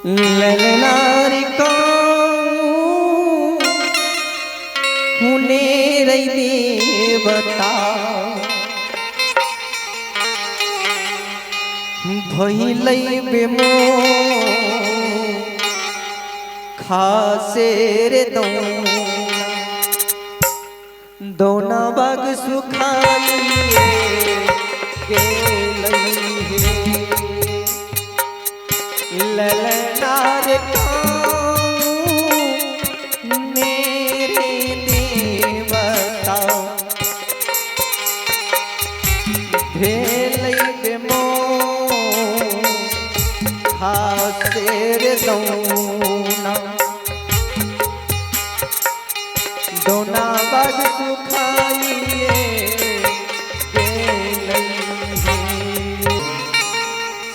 ललनारी हुने रही देवता भइलै बेमो खासे रे दोना बाग सुखाइए गेलै ललनार मेरे देवता भेलै बेमो खासेर दोना बाग सुखाइए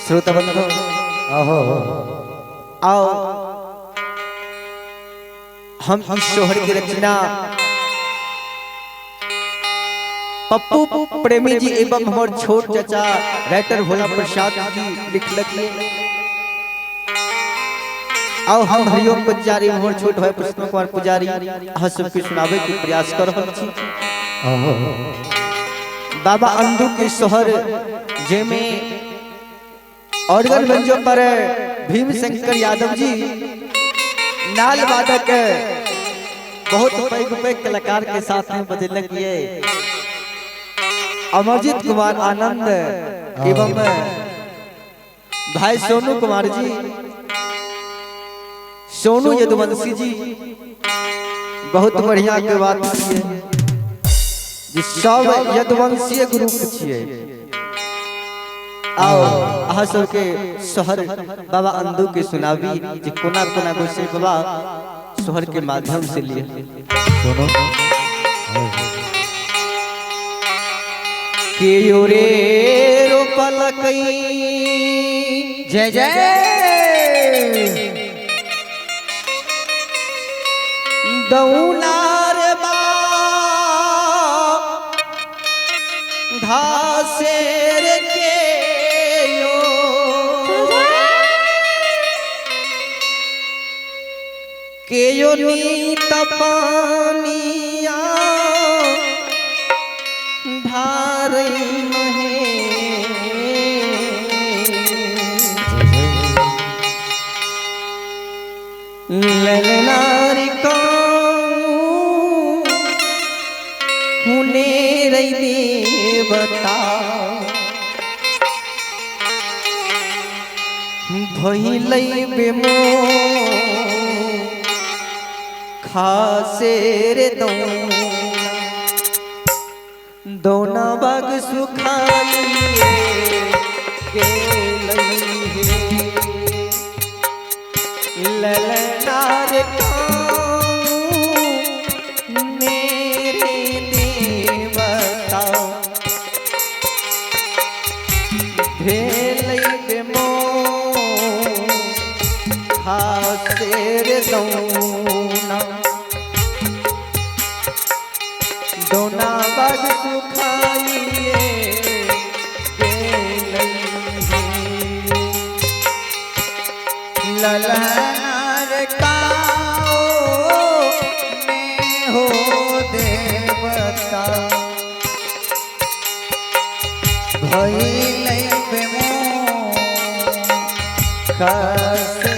श्रोता बंधु आओ हम इस शोहर की रचना पप्पू प्रेमी जी एवं हमारे छोट चाचा राइटर भोला प्रसाद जी लिखलक। आओ हम हरिओम पुजारी हमारे छोट भाई कृष्ण कुमार पुजारी अहाँ सबके सुनावे के प्रयास कर रहल छी। बाबा अंधु के शोहर जेमे ऑर्गन बंजो पर भीम शंकर यादव जी नाल वादक बहुत पैघ कलाकार के साथ में बदलक किए अमरजीत कुमार आनंद एवं भाई सोनू कुमार जी सोनू यदुवंशी जी बहुत बढ़िया के बात छिए जे सब यदुवंशीय ग्रुप छिए। आओ अहाँ सबके शहर बाबा अंधु के सुनावी जे कोना कोना गोसे बाबा शहर के माध्यम से लिए सुनो के रे रोपल कई जय जय दौलार बा घासेर के यो नीत पानिया धारई महे ललनारी हुने रही देवता भइलै बेमो खासेर दोना बाग सुखाइए गेलै ललनार मेरे देवता भेलै बेमो खासेर दोना बाग सुखाइए ललनार में हो देवता भइलै बेमो खासे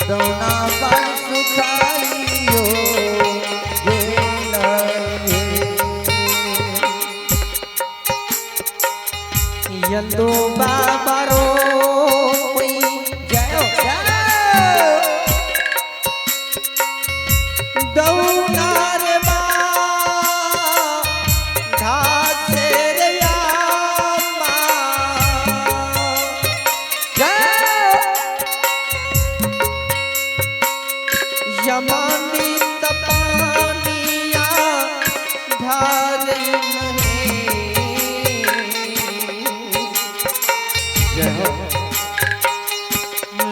दोना बाग सुखाइयो यंदो बाबा रो जाओ दौलार बा घासेर यामा यमानी तपानिया धारई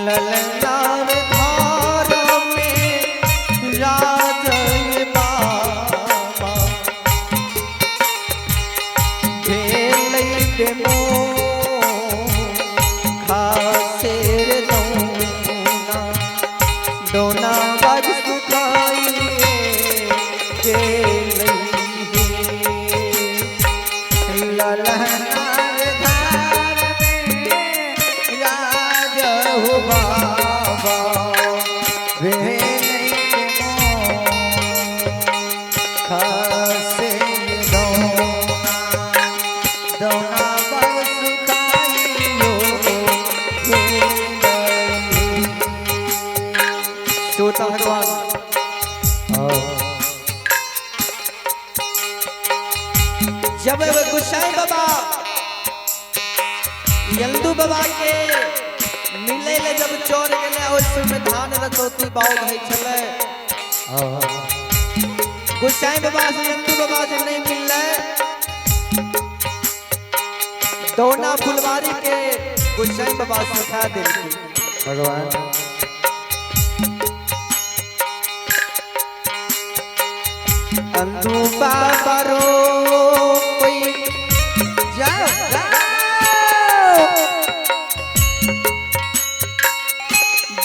ललनार धार में राजय बाबा भेलै बेमो खास हो बाबा वेले खासे दौना पर सुखाइयो श्रोता भगवान जब गुसाई बाबा यंदू बाबा के मिले ले जब चोर गेले उस समय धान रसोती बाउल है छले गुसाई बाबा से यंदू बाबा से नहीं मिलले दोना फुलवारी के गुसाई बाबा सिखा देलखिन भगवान अंदू बाबा रो कोई जाओ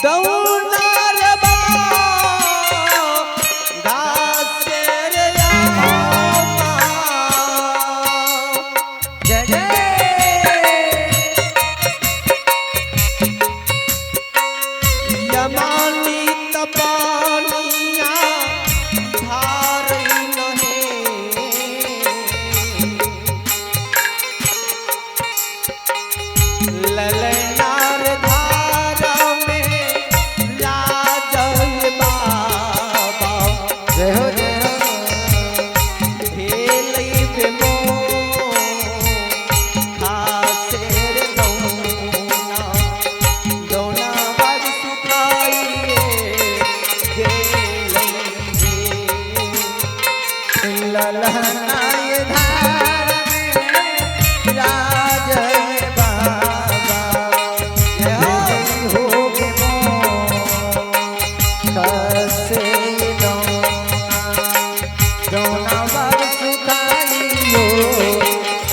दौनार बा दासेर यामा जय जय यमानी तपानिया धारई नहे ललनार धारा में राजय बाबा जय हो भेलई बेमो खासेर दौना दौना बाज सुखाइए गेलई ललनाय धार में राजय बाबा जय हो हो के कसे दौना बार सुखाइयो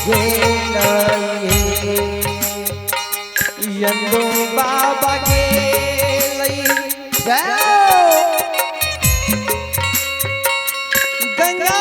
गेलई यंदो बाबा गेलई जाओ गंगा